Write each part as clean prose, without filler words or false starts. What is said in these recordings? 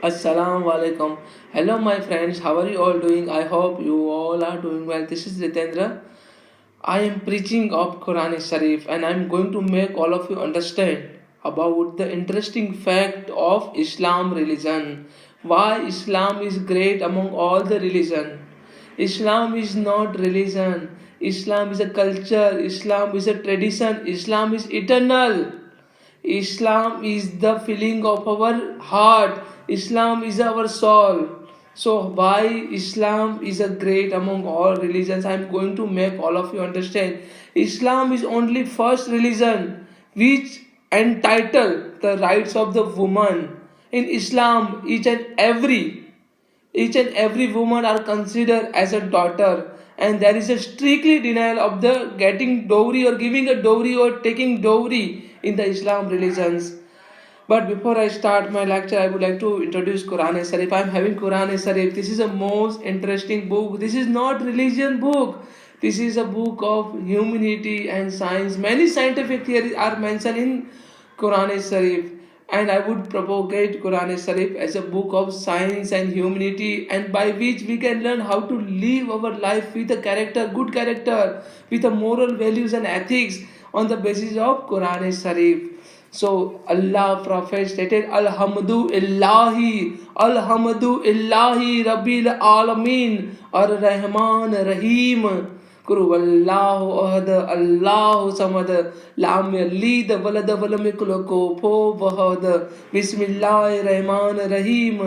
Assalamu alaikum. Hello, my friends. How are you all doing? I hope you all are doing well. This is Ritendra. I am preaching of Quran Sharif and I am going to make all of you understand about the interesting fact of Islam religion. Why Islam is great among all the religion. Islam is not religion. Islam is a culture. Islam is a tradition. Islam is eternal. Islam is the feeling of our heart. Islam is our soul. So why Islam is a great among all religions? I am going to make all of you understand. Islam is only first religion which entitle the rights of the woman. In Islam, each and every woman are considered as a daughter, and there is a strictly denial of the getting dowry or giving a dowry or taking dowry in the Islam religions. But before I start my lecture, I would like to introduce Quran e Sharif. I am having Quran e Sharif. This is a most interesting book. This is not religion book. This is a book of humanity and science. Many scientific theories are mentioned in Quran e Sharif. And I would propagate Quran e Sharif as a book of science and humanity, and by which we can learn how to live our life with a character, good character, with a moral values and ethics on the basis of Quran e Sharif. So Allah Prophet stated, Alhamdu Illahi, Alhamdu Illahi Rabbil Alameen, Ar Rahman Rahim. Kuru Allahu Ahad, Allahu Samad, Lam Yalid Walad Walam Yakul Kufuwan Ahad. Bismillahir Rahmanir Rahim.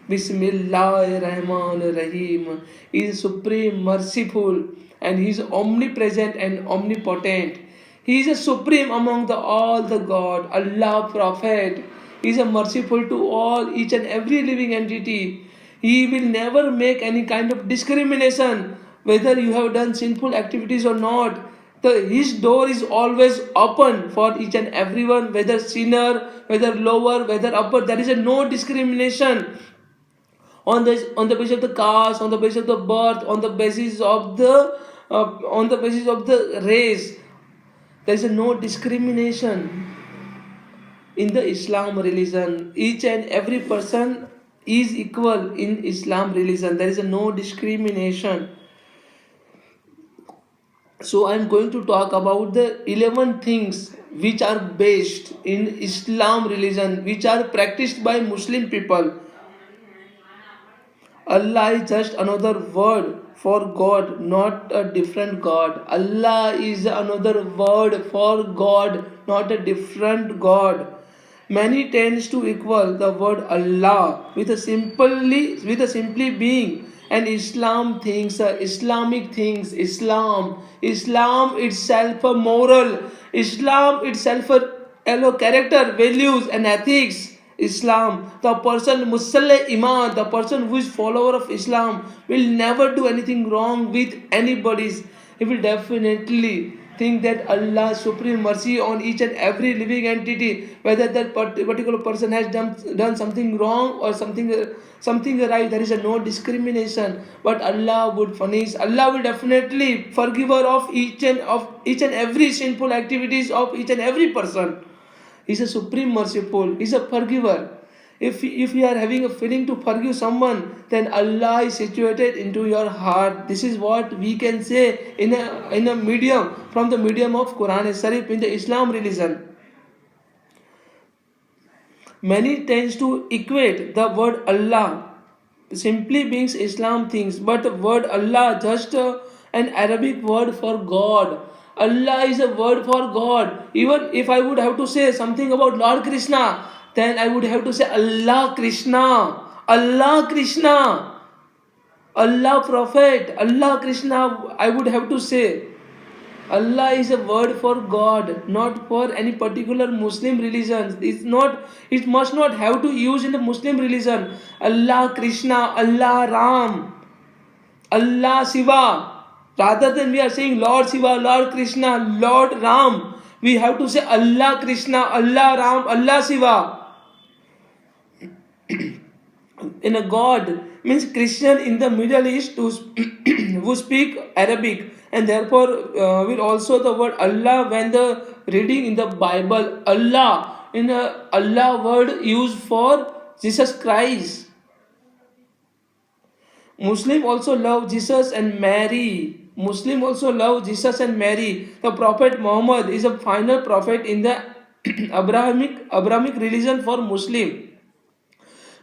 Bismillahir Rahmanir Rahim. He is supreme, merciful, and He is omnipresent and omnipotent. He is a supreme among all the God, Allah Prophet. He is a merciful to all, each and every living entity. He will never make any kind of discrimination, whether you have done sinful activities or not. His door is always open for each and everyone, whether sinner, whether lower, whether upper. There is a no discrimination on the basis of the caste, on the basis of the birth, on the basis of the race. There is a no discrimination in the Islam religion. Each and every person is equal in Islam religion. There is a no discrimination. So I am going to talk about the 11 things which are based in Islam religion, which are practiced by Muslim people. Allah is just another word for God, not a different God. Allah is another word for God, not a different God. Many tends to equal the word Allah with a simply being, and Islam thinks, Islamic things, Islam itself a moral, Islam itself a character, values and ethics. Islam, the person Musalleh Iman, the person who is follower of Islam will never do anything wrong with anybody's. He will definitely think that Allah's supreme mercy on each and every living entity, whether that particular person has done something wrong or something right. There is a no discrimination, but Allah would punish. Allah will definitely forgiver of each and every sinful activities of each and every person. He's a supreme merciful. He's a forgiver. If you are having a feeling to forgive someone, then Allah is situated into your heart. This is what we can say in a medium, from the medium of Quran and Sharif in the Islam religion. Many tends to equate the word Allah simply means Islam things, but the word Allah just an Arabic word for God. Allah is a word for God. Even if I would have to say something about Lord Krishna, then I would have to say Allah Krishna, Allah Krishna, Allah Prophet, Allah Krishna. I would have to say Allah is a word for God, not for any particular Muslim religion. It must not have to use in the Muslim religion. Allah Krishna, Allah Ram, Allah Shiva. Rather than we are saying Lord Shiva, Lord Krishna, Lord Ram, we have to say Allah Krishna, Allah Ram, Allah Shiva. In a God means Christian in the Middle East who speak Arabic, and therefore will also the word Allah when the reading in the Bible, Allah in a Allah word used for Jesus Christ. Muslim also love Jesus and Mary. Muslim also love Jesus and Mary. The Prophet Muhammad is a final prophet in the Abrahamic religion for Muslim.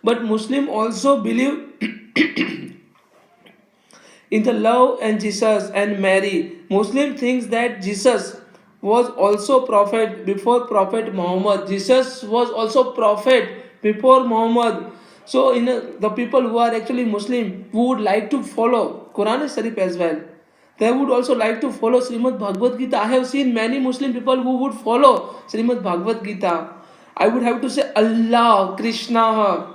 But Muslim also believe in the love and Jesus and Mary. Muslim thinks that Jesus was also prophet before Prophet Muhammad. Jesus was also prophet before Muhammad. So the people who are actually Muslim who would like to follow Quran and Sharif as well. They would also like to follow Srimad Bhagavad Gita. I have seen many Muslim people who would follow Srimad Bhagavad Gita. I would have to say Allah, Krishna.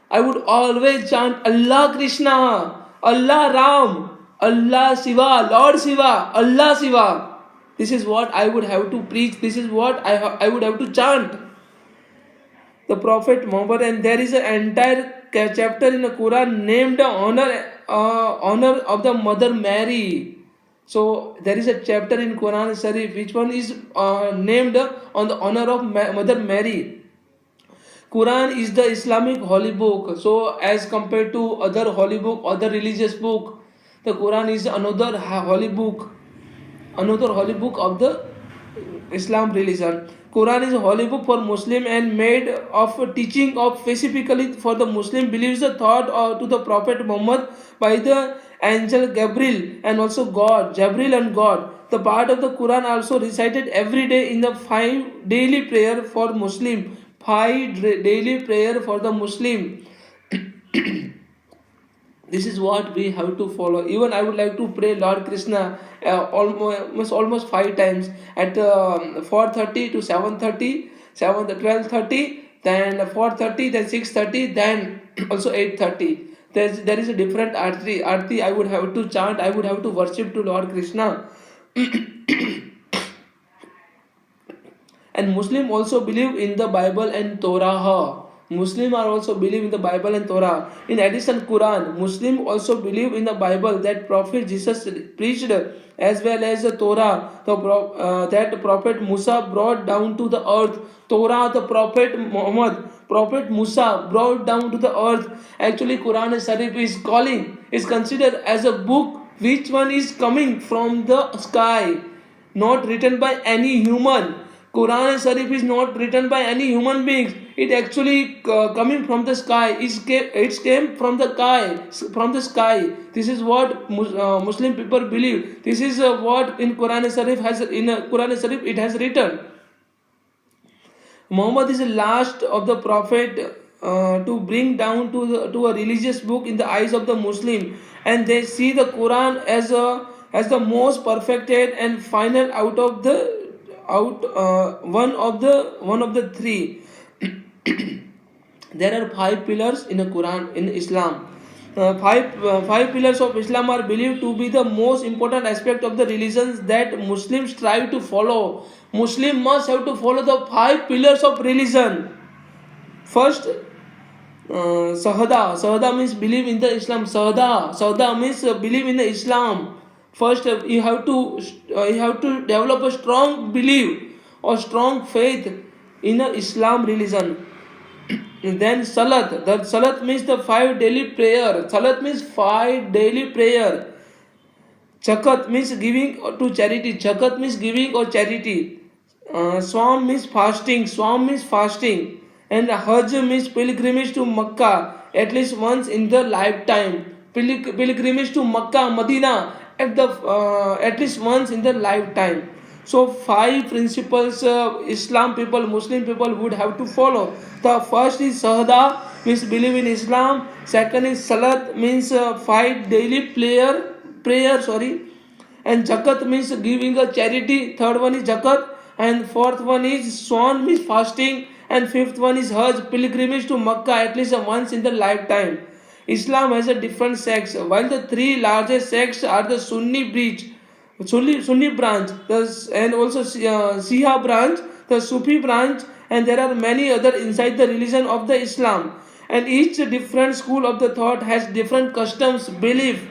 I would always chant Allah Krishna, Allah Ram, Allah Shiva, Lord Shiva, Allah Shiva. This is what I would have to preach. This is what I would have to chant. The Prophet Muhammad, and there is an entire chapter in the Quran named honor of the Mother Mary. So there is a chapter in Quran Sharif which one is named on the honor of Mother Mary. Quran is the Islamic holy book. So as compared to other holy book, other religious book, the Quran is another holy book of the Islam religion. Quran is a holy book for Muslim and made of teaching of specifically for the Muslim believes the thought to the Prophet Muhammad by the angel Gabriel and also God, Jabril and God. The part of the Quran also recited every day in the 5 daily prayer for Muslim. 5 daily prayer for the Muslim. This is what we have to follow. Even I would like to pray Lord Krishna almost 5 times at 4:30 to 7:30, 12:30, then 4:30, then 6:30, then also 8:30. There is a different arti. I would have to chant. I would have to worship to Lord Krishna. And Muslim also believe in the Bible and Torah. Muslim are also believe in the Bible and Torah. In addition, Quran, Muslim also believe in the Bible that Prophet Jesus preached, as well as the Torah that Prophet Musa brought down to the earth. Torah, the Prophet Muhammad, Prophet Musa brought down to the earth. Actually, Quran and Sharif is considered as a book which one is coming from the sky, not written by any human. Quran and Sharif is not written by any human beings. It actually coming from the sky. It came from the sky. This is what Muslim people believe. This is what in Quran and Sharif it has written. Muhammad is the last of the prophet to bring down to a religious book in the eyes of the Muslim, and they see the Quran as the most perfected and final one of the 3. There are 5 pillars in the Quran in Islam. Five pillars of Islam are believed to be the most important aspect of the religions that Muslims strive to follow. Muslim must have to follow the 5 pillars of religion. First, Sahada means believe in the Islam. Sahada means believe in the Islam. First, you have to develop a strong belief or strong faith in the Islam religion. Then Salat. That Salat means the 5 daily prayer. Salat means 5 daily prayer. Zakat means giving to charity. Zakat means giving or charity. Swam means fasting. And Hajj means pilgrimage to Makkah at least once in the lifetime. Pilgrimage to Makkah, Medina at least once in the lifetime. So 5 principles Islam people, Muslim people would have to follow. The first is Sahada, means believe in Islam. Second is Salat, means 5 daily prayer. And Zakat means giving a charity. Third one is Zakat. And fourth one is Swan, means fasting. And fifth one is Hajj, pilgrimage to Makkah at least once in the lifetime. Islam has a different sects. While the 3 largest sects are the Sunni branch, and also Shia branch, the Sufi branch, and there are many other inside the religion of the Islam. And each different school of the thought has different customs, belief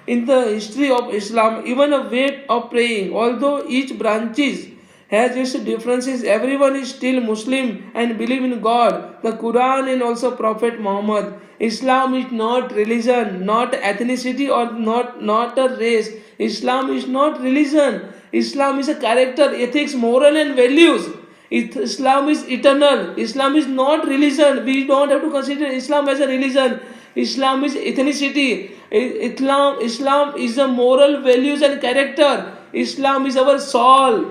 in the history of Islam, even a way of praying. Although each branches has its differences. Everyone is still Muslim and believe in God, the Quran, and also Prophet Muhammad. Islam is not religion, not ethnicity, or not a race. Islam is not religion. Islam is a character, ethics, moral, and values. Islam is eternal. Islam is not religion. We don't have to consider Islam as a religion. Islam is ethnicity. Islam is a moral values and character. Islam is our soul.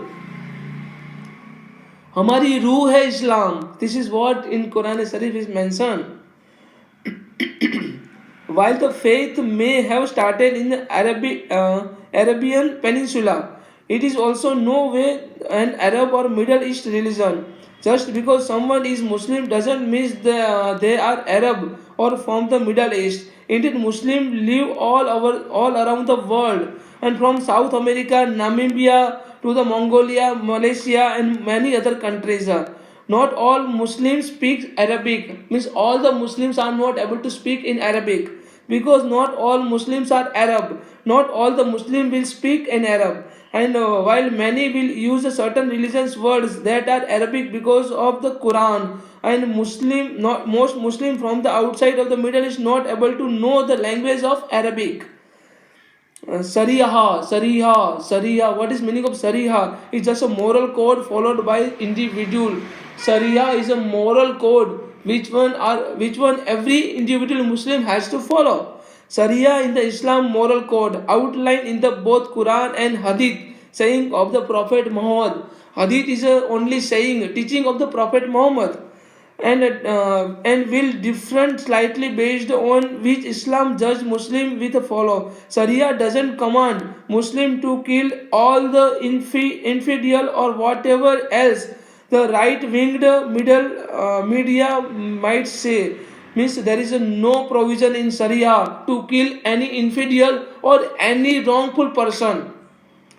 हमारी रूह है इस्लाम. This is what in Quran Sharif is mentioned. While the faith may have started in the Arabian Peninsula, it is also no way an Arab or Middle East religion. Just because someone is Muslim doesn't mean they are Arab or from the Middle East. Indeed, Muslims live all around the world, and from South America, Namibia to the Mongolia, Malaysia, and many other countries. Not all Muslims speak Arabic. Means all the Muslims are not able to speak in Arabic, because not all Muslims are Arab. Not all the Muslim will speak in Arab. And while many will use a certain religious words that are Arabic because of the Quran, and most Muslim from the outside of the Middle East not able to know the language of Arabic. Sariha. What is meaning of Sariha? It's just a moral code followed by individual. Sariha is a moral code which one every individual Muslim has to follow. Sariya in the Islam moral code outlined in the both Quran and Hadith, saying of the Prophet Muhammad. Hadith is a only saying, teaching of the Prophet Muhammad, and will different slightly based on which Islam judge Muslim with a follow. Sharia doesn't command Muslim to kill all the infidel or whatever else the right-winged media might say. Means there is no provision in Sharia to kill any infidel or any wrongful person.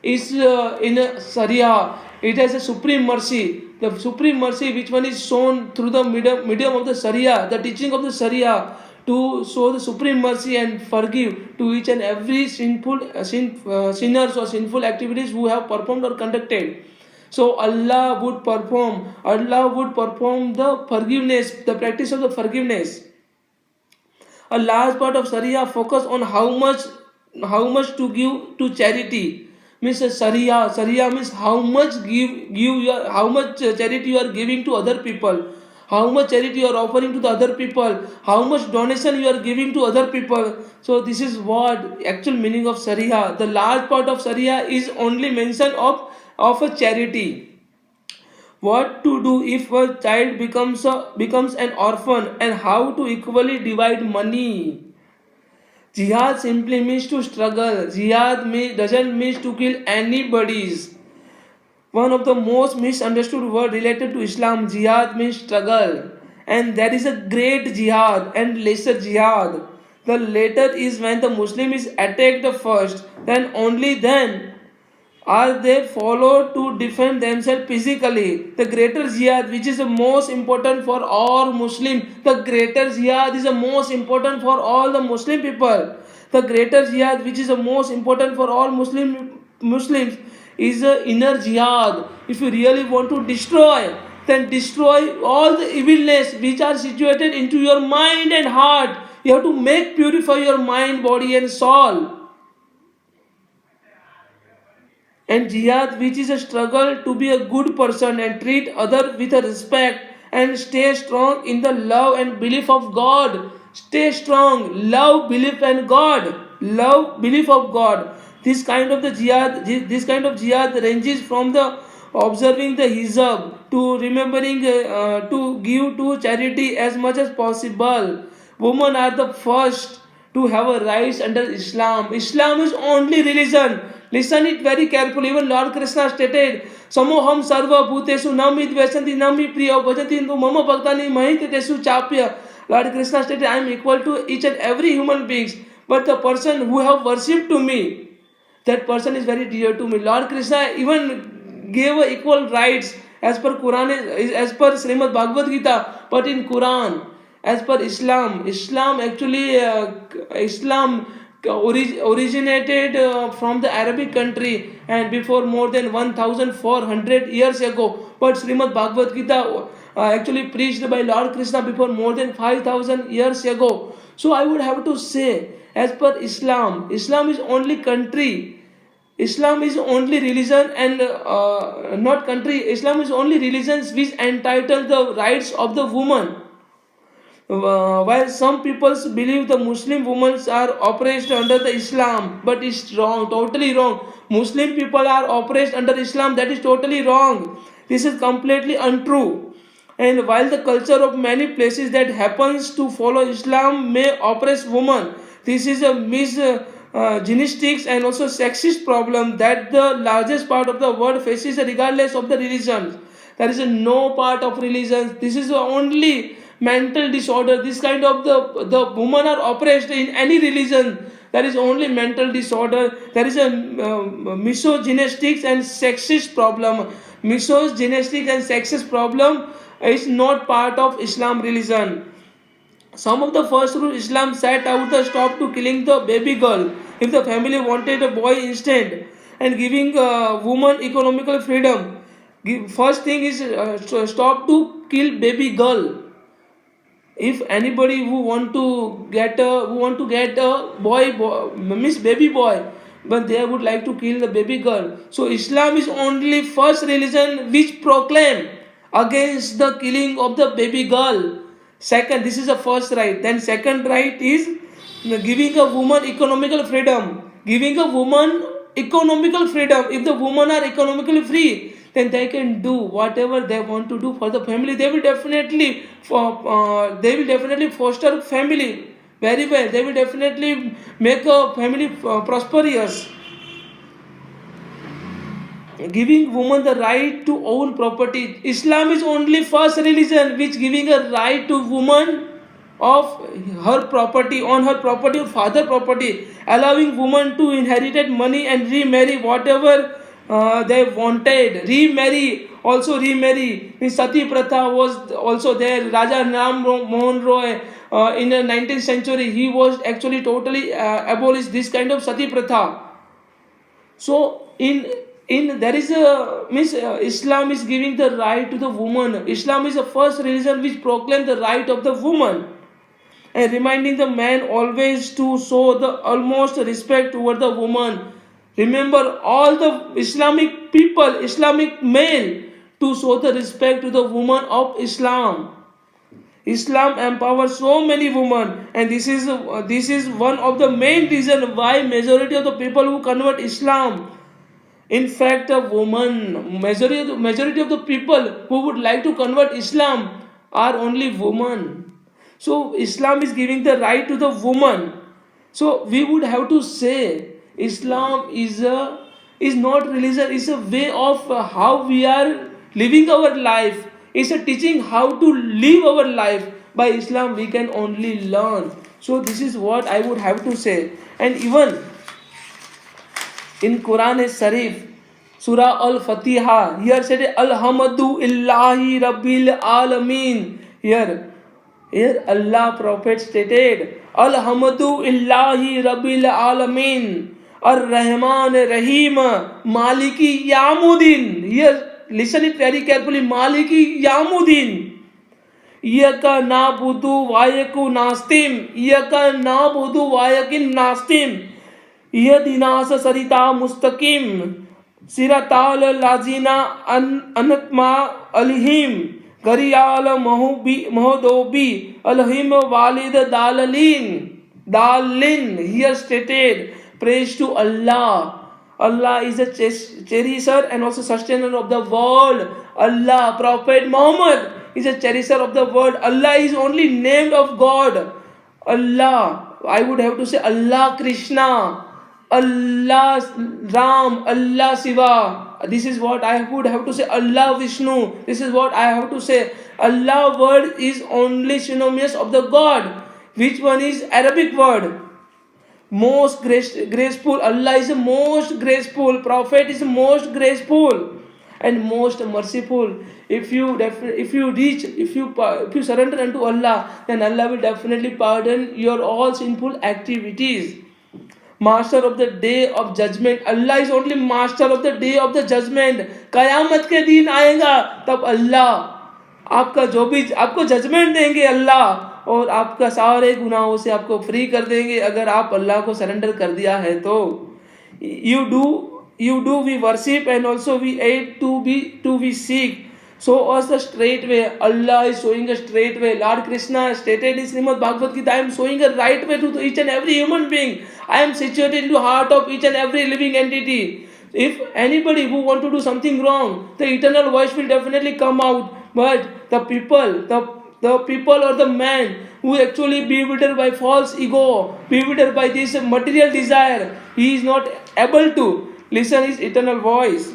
Is in Sharia, it has a supreme mercy. The supreme mercy which one is shown through the medium of the Sharia, the teaching of the Sharia, to show the supreme mercy and forgive to each and every sinners or sinful activities who have performed or conducted. So Allah would perform the forgiveness, the practice of the forgiveness. A large part of Sharia focus on how much to give to charity. Means Sharia means how much how much charity you are giving to other people, how much charity you are offering to the other people, how much donation you are giving to other people. So this is what actual meaning of Sharia. The large part of Sharia is only mention of a charity. What to do if a child becomes an orphan, and how to equally divide money. Jihad simply means to struggle. Jihad doesn't mean to kill anybody's. One of the most misunderstood words related to Islam, jihad means struggle. And there is a great jihad and lesser jihad. The latter is when the Muslim is attacked first, then only then are they followed to defend themselves physically. The greater jihad, which is the most important for all Muslims, the greater jihad is the most important for all the Muslim people. The greater jihad, which is the most important for all Muslims, is the inner jihad. If you really want to destroy, then destroy all the evilness which are situated into your mind and heart. You have to purify your mind, body, and soul. And jihad, which is a struggle to be a good person and treat others with a respect and stay strong in the love and belief of God. Stay strong, love, belief, and God. Love, belief of God. This kind of jihad ranges from the observing the hijab to remembering to give to charity as much as possible. Women are the first to have a rights under Islam. Islam is only religion. Listen it very carefully. Even Lord Krishna stated, Samoham sarva bhutesu nami dveshanti nami priya bhajanti hindu mama bhaktani mahitetesu chapya. Lord Krishna stated, I am equal to each and every human being, but the person who have worshipped to me, that person is very dear to me. Lord Krishna even gave equal rights as per Quran, as per Srimad Bhagavad Gita, but in Quran, as per Islam actually Islam originated from the Arabic country and before more than 1400 years ago. But Srimad Bhagavad Gita actually preached by Lord Krishna before more than 5000 years ago. So I would have to say, as per Islam, Islam is only country. Islam is only religion and not country. Islam is only religion which entitle the rights of the woman. While some people believe the Muslim women are oppressed under the Islam, but it's wrong, totally wrong. Muslim people are oppressed under Islam, that is totally wrong. This is completely untrue. And while the culture of many places that happens to follow Islam may oppress women, this is a misgynestics and also sexist problem that the largest part of the world faces regardless of the religion. There is no part of religion. This is the only mental disorder. This kind of the women are oppressed in any religion. There is only mental disorder. There is a misogynistics and sexist problem. Misogynistic and sexist problem is not part of Islam religion. Some of the first rule Islam set out the stop to killing the baby girl if the family wanted a boy instead, and giving woman economical freedom. First thing is stop to kill baby girl. If anybody who want to get a miss baby boy, but they would like to kill the baby girl. So Islam is only first religion which proclaim against the killing of the baby girl. Second, this is the first right. Then second right is giving a woman economical freedom. Giving a woman economical freedom. If the women are economically free, then they can do whatever they want to do for the family. They will definitely foster family very well. They will definitely make a family prosperous. Giving woman the right to own property. Islam is only first religion which giving a right to woman of her property, on her property or father property, allowing woman to inherit money and remarry whatever they wanted. Remarry. Means Sati Pratha was also there. Raja Ram Mohan Roy in the 19th century, he was actually totally abolished this kind of Sati Pratha. So in there is a Islam is giving the right to the woman. Islam is the first religion which proclaims the right of the woman, and reminding the man always to show the utmost respect toward the woman. Remember all the Islamic people, Islamic male, to show the respect to the woman of Islam. Islam empowers so many women, and this is one of the main reason why majority of the people who convert Islam. In fact, majority of the people who would like to convert Islam are only women. So Islam is giving the right to the woman. So we would have to say Islam is not religion. It's a way of how we are living our life. It's a teaching how to live our life. By Islam we can only learn. So this is what I would have to say. And even in Quran Sharif, Surah Al-Fatiha, here said Alhamdu Illahi Rabbil Alameen. Here Allah Prophet stated Alhamdu Illahi Rabbil Alameen Ar-Rahman Rahim Maliki Yamuddin. Here listen it very carefully. Maliki Yamuddin. Iyaka na'budu wa iyaku nastim. Iyaka na'budu wa iyakin nastim. Ihdina sarita mustaqim. Siratal lazina anatma alihim. Gariyal mahodobi alhim walid dalin. Here stated, praise to Allah. Allah is a cherisher and also sustainer of the world. Allah, Prophet Muhammad is a cherisher of the world. Allah is only named of God. Allah, I would have to say Allah Krishna, Allah Ram, Allah Shiva. This is what I would have to say. Allah Vishnu. This is what I have to say. Allah word is only synonymous of the God. Which one is Arabic word? Most graceful. Allah is the most graceful. Prophet is the most graceful and most merciful. If you surrender unto Allah, then Allah will definitely pardon your all sinful activities. master of the day of judgment. Allah is only master of the day of the judgment. कयामत के दिन आएगा तब अल्लाह आपका जो भी आपको judgement देंगे अल्लाह, और आपका सारे गुनाहों से आपको फ्री कर देंगे अगर आप अल्लाह को सरेंडर कर दिया है तो. You do we worship and also we aid to we seek. Show us the straight way. Allah is showing a straight way. Lord Krishna stated in Srimad Bhagavad Gita, I am showing a right way to each and every human being. I am situated into the heart of each and every living entity. If anybody who want to do something wrong, the eternal voice will definitely come out. But the people or the man who actually bewildered by false ego, bewildered by this material desire, he is not able to listen his eternal voice.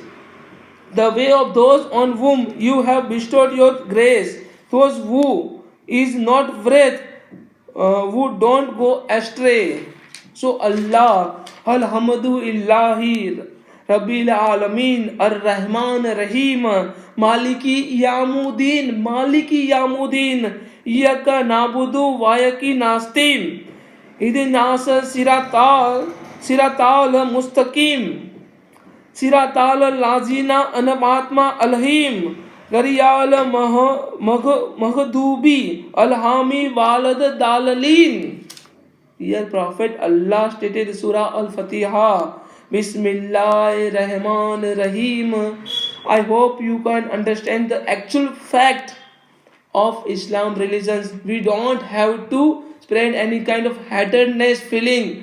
The way of those on whom you have bestowed your grace, those who is not wrath, who don't go astray. So Allah, Alhamdu Illahi, Rabbil Alameen, Ar-Rahman Rahim, Maliki Yamuddin, Iyaka Nabudu, Vayaki Nastim, Idinas Siratal Mustaqim, Siratal Lazina Anamatma Alhim, Gariyal Mahdubi, Alhami Walad Dalalin. Here Prophet Allah stated Surah Al-Fatiha, Bismillahir Rahmanir Rahim. I hope you can understand the actual fact of Islam religions. We don't have to spread any kind of hatredness feeling.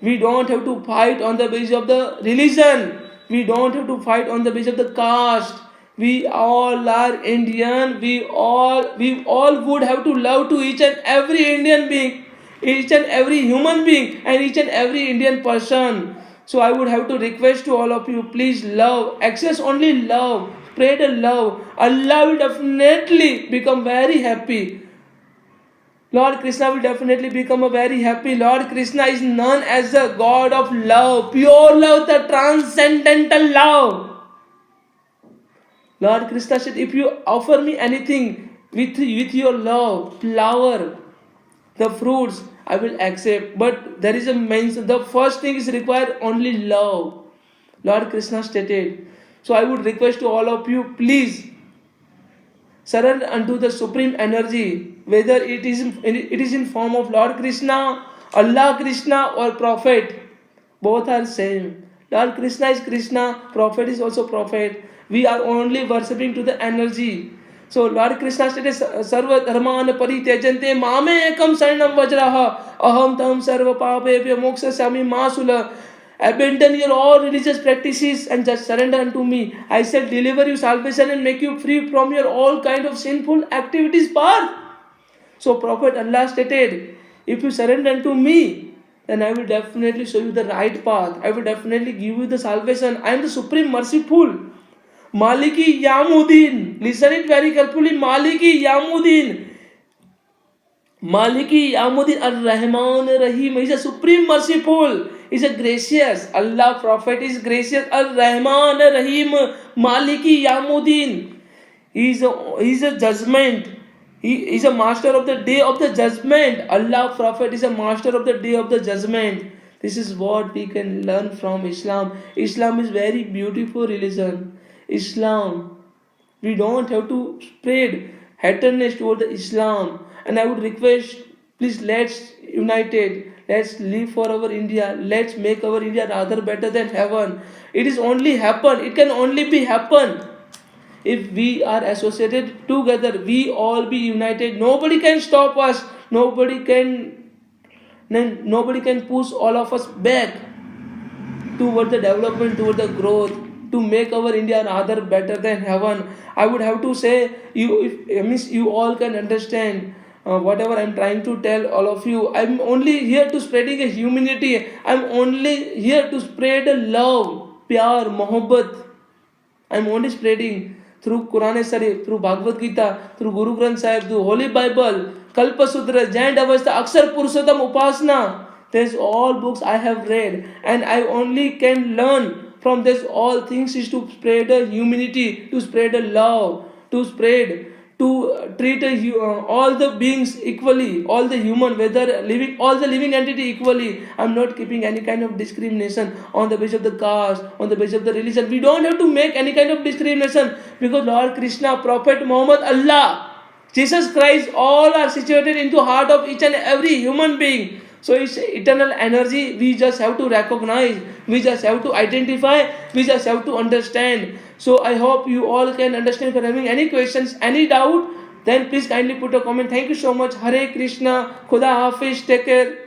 We don't have to fight on the basis of the religion. We don't have to fight on the basis of the caste. We all are Indian. We all would have to love to each and every Indian being, each and every human being, and each and every Indian person. So I would have to request to all of you, please love, access only love, spread the love. Allah will definitely become very happy. Lord Krishna will definitely become a very happy. Lord Krishna is known as the God of love, pure love, the transcendental love. Lord Krishna said, if you offer me anything with your love, flower, the fruits, I will accept. But there is a mention, the first thing is required only love. Lord Krishna stated. So I would request to all of you, please surrender unto the supreme energy, whether it is in form of Lord Krishna, Allah Krishna, or Prophet. Both are same. Lord Krishna is Krishna, Prophet is also Prophet. We are only worshipping to the energy. So Lord Krishna stated, Sarva dharman paritejante mame ekam saranam vajraha aham tam sarva papebhyo mokshasami masula. Abandon your all religious practices and just surrender unto me. I shall deliver you salvation and make you free from your all kind of sinful activities path. So Prophet Allah stated, if you surrender unto me, then I will definitely show you the right path. I will definitely give you the salvation. I am the supreme merciful. Maliki Yamuddin. Listen it very carefully. Maliki Yamuddin. Maliki Yamuddin Ar-Rahman Rahim. He is a supreme merciful. He is a gracious. Allah Prophet is gracious. Ar-Rahman Rahim. Maliki Yamuddin. He is a judgment. He is a master of the day of the judgment. Allah Prophet is a master of the day of the judgment. This is what we can learn from Islam. Islam is very beautiful religion. Islam. We don't have to spread hatredness toward the Islam. And I would request, please let's united. Let's live for our India. Let's make our India rather better than heaven. It is only happen. It can only be happen if we are associated together. We all be united. Nobody can stop us. Nobody can push all of us back toward the development, toward the growth, to make our India rather better than heaven. I would have to say, you all can understand whatever I'm trying to tell all of you. I'm only here to spreading a humanity. I'm only here to spread a love, pyar, mohabbat. I'm only spreading through Quran Sharif, through Bhagavad Gita, through Guru Granth Sahib, through Holy Bible, Kalpa Sutra, Jain Avastha, Akshar Purushottam Upasana. There's all books I have read, and I only can learn from this all things is to spread a humanity, to spread a love, to treat all the beings equally, all the human, whether living, all the living entity equally. I'm not keeping any kind of discrimination on the basis of the caste, on the basis of the religion. We don't have to make any kind of discrimination, because Lord Krishna, Prophet Muhammad, Allah, Jesus Christ, all are situated into heart of each and every human being. So it's eternal energy. We just have to recognize, we just have to identify, we just have to understand. So I hope you all can understand. If you're having any questions, any doubt, then please kindly put a comment. Thank you so much. Hare Krishna. Khuda Hafiz. Take care.